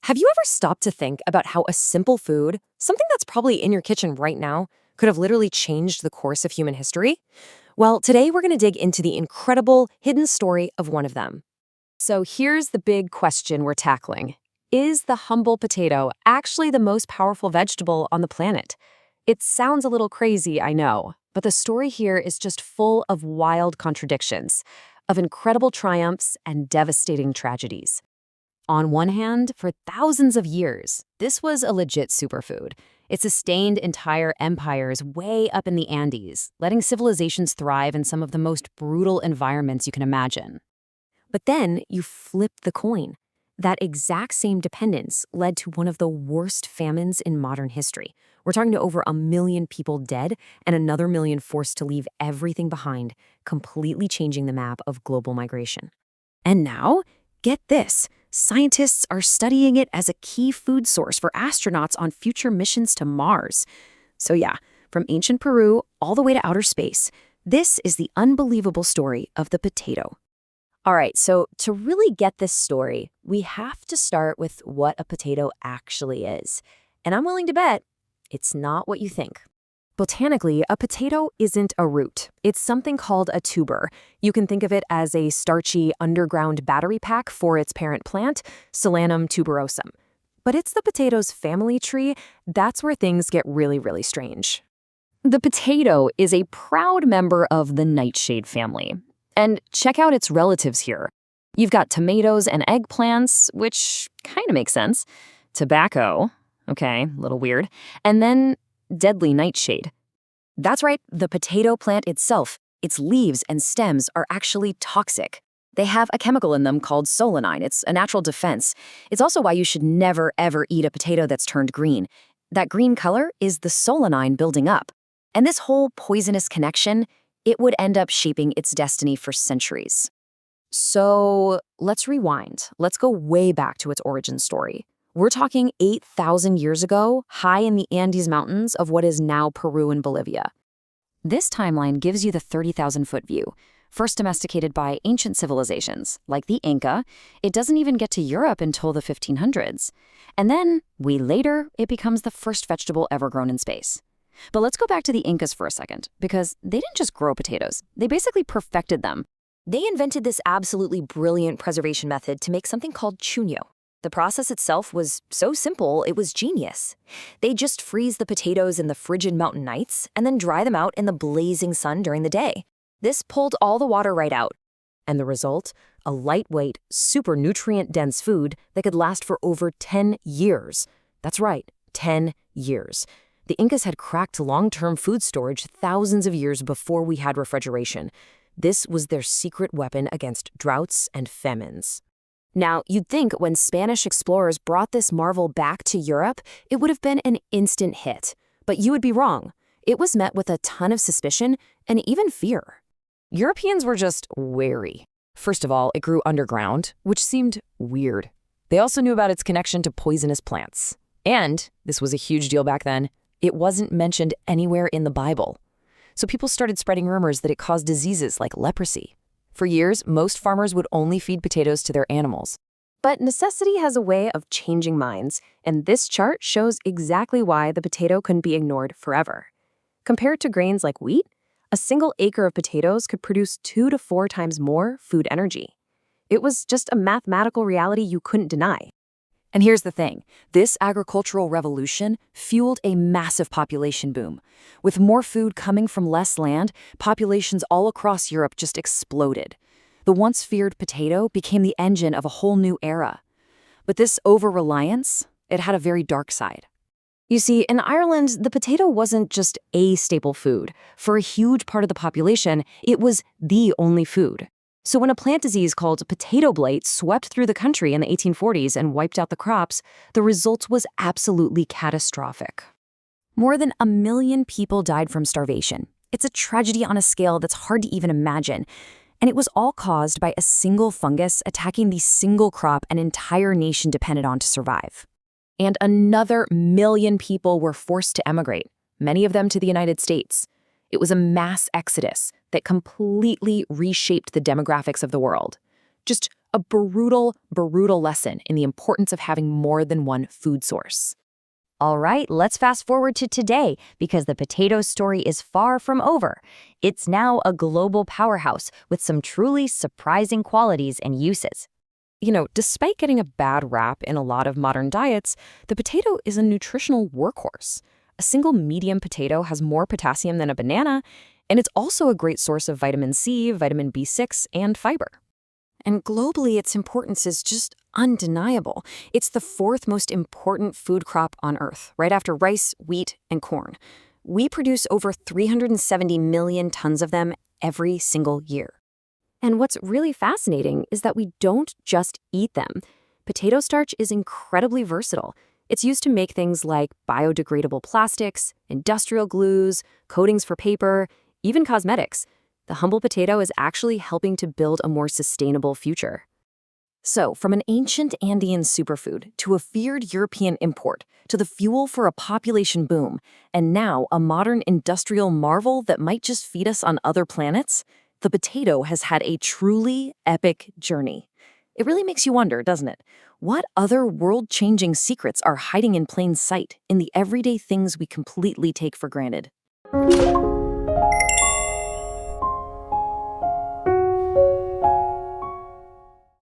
Have you ever stopped to think about how a simple food, something that's probably in your kitchen right now, could have literally changed the course of human history? Well, today we're going to dig into the incredible hidden story of one of them. So here's the big question we're tackling. Is the humble potato actually the most powerful vegetable on the planet? It sounds a little crazy, I know, but the story here is just full of wild contradictions, of incredible triumphs and devastating tragedies. On one hand, for thousands of years, this was a legit superfood. It sustained entire empires way up in the Andes, letting civilizations thrive in some of the most brutal environments you can imagine. But then you flip the coin. That exact same dependence led to one of the worst famines in modern history. We're talking to over 1 million people dead and another million forced to leave everything behind, completely changing the map of global migration. And now, get this. Scientists are studying it as a key food source for astronauts on future missions to Mars. So yeah, from ancient Peru all the way to outer space, this is the unbelievable story of the potato. All right, so to really get this story, we have to start with what a potato actually is. And I'm willing to bet it's not what you think. Botanically, a potato isn't a root. It's something called a tuber. You can think of it as a starchy underground battery pack for its parent plant, Solanum tuberosum. But it's the potato's family tree. That's where things get really, really strange. The potato is a proud member of the nightshade family. And check out its relatives here. You've got tomatoes and eggplants, which kind of makes sense. Tobacco, okay, a little weird. And then deadly nightshade. That's right, the potato plant itself, its leaves and stems are actually toxic. They have a chemical in them called solanine. It's a natural defense. It's also why you should never, ever eat a potato that's turned green. That green color is the solanine building up. And this whole poisonous connection, it would end up shaping its destiny for centuries. So let's rewind. Let's go way back to its origin story. We're talking 8,000 years ago, high in the Andes Mountains of what is now Peru and Bolivia. This timeline gives you the 30,000-foot view. First domesticated by ancient civilizations, like the Inca, it doesn't even get to Europe until the 1500s. And then, later, it becomes the first vegetable ever grown in space. But let's go back to the Incas for a second, because they didn't just grow potatoes. They basically perfected them. They invented this absolutely brilliant preservation method to make something called chuño. The process itself was so simple, it was genius. They just freeze the potatoes in the frigid mountain nights and then dry them out in the blazing sun during the day. This pulled all the water right out. And the result? A lightweight, super nutrient-dense food that could last for over 10 years. That's right, 10 years. The Incas had cracked long-term food storage thousands of years before we had refrigeration. This was their secret weapon against droughts and famines. Now, you'd think when Spanish explorers brought this marvel back to Europe, it would have been an instant hit. But you would be wrong. It was met with a ton of suspicion and even fear. Europeans were just wary. First of all, it grew underground, which seemed weird. They also knew about its connection to poisonous plants. And, this was a huge deal back then, it wasn't mentioned anywhere in the Bible. So people started spreading rumors that it caused diseases like leprosy. For years, most farmers would only feed potatoes to their animals. But necessity has a way of changing minds, and this chart shows exactly why the potato couldn't be ignored forever. Compared to grains like wheat, a single acre of potatoes could produce 2 to 4 times more food energy. It was just a mathematical reality you couldn't deny. And here's the thing, this agricultural revolution fueled a massive population boom. With more food coming from less land, populations all across Europe just exploded. The once feared potato became the engine of a whole new era. But this over-reliance, it had a very dark side. You see, in Ireland, the potato wasn't just a staple food. For a huge part of the population, it was the only food. So when a plant disease called potato blight swept through the country in the 1840s and wiped out the crops, the result was absolutely catastrophic. More than 1 million people died from starvation. It's a tragedy on a scale that's hard to even imagine. And it was all caused by a single fungus attacking the single crop an entire nation depended on to survive. And another 1 million people were forced to emigrate, many of them to the United States. It was a mass exodus that completely reshaped the demographics of the world. Just A brutal lesson in the importance of having more than one food source. All right, let's fast forward to today because the potato story is far from over. It's now a global powerhouse with some truly surprising qualities and uses. Despite getting a bad rap in a lot of modern diets, the potato is a nutritional workhorse. A single medium potato has more potassium than a banana, and it's also a great source of vitamin C, vitamin B6, and fiber. And globally, its importance is just undeniable. It's the fourth most important food crop on Earth, right after rice, wheat, and corn. We produce over 370 million tons of them every single year. And what's really fascinating is that we don't just eat them. Potato starch is incredibly versatile. It's used to make things like biodegradable plastics, industrial glues, coatings for paper, even cosmetics. The humble potato is actually helping to build a more sustainable future. So, from an ancient Andean superfood to a feared European import to the fuel for a population boom, and now a modern industrial marvel that might just feed us on other planets, the potato has had a truly epic journey. It really makes you wonder, doesn't it? What other world-changing secrets are hiding in plain sight in the everyday things we completely take for granted?